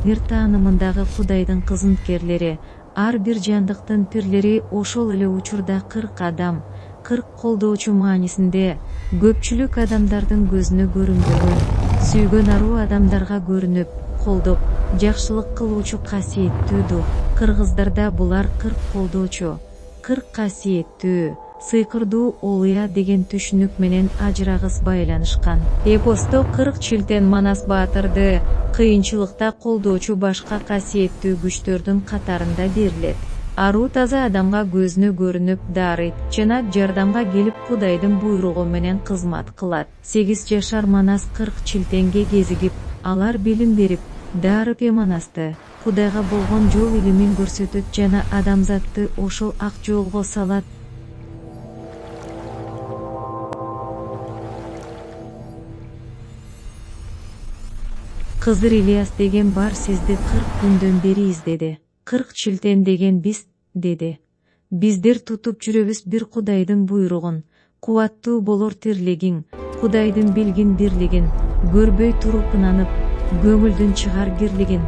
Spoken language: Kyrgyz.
ыр таанымындагы Кудайдын кызматкерлери, ар бир жандыктын пирлери ошол эле учурда 40 адам, 40 колдоочу маанисинде көпчүлүк адамдардын көзүнө көрүнбөгөн, сүйгөн аруу адамдарга көрүнүп, колдоп, жакшылык кылуучу касиеттүү дух. Кыргыздарда булар 40 колдоочу, 40 касиеттүү, сыйкырдуу олуя деген түшүнүк менен ажырагыс байланышкан. Эпосто 40 чилтен Манас баатырды кыйынчылыкта колдоочу башка касиеттүү күчтөрдүн катарында берилет. Аруу таза адамга көзүнө көрүнүп дарыйт жана жардамга келип Кудайдын буйругу менен кызмат кылат. 8 жашар Манас 40 чилтенге кезигип, алар билим берип, дарып Манасты Кудайга болгон жол илимин көрсөтөт жана адамзатты ошол ак жолго салат. Кызыр Ильяс деген бар сизди 40 күндөн бери издеди. 40 чилтен деген биз, деди. Биздер тутуп жүрөбүз бир Кудайдын буйругун, кубаттуу болор тирлигиң, Кудайдын билгин бирлигин, көрбөй туруп ынанып, көңүлдүн чыгар кирлигин.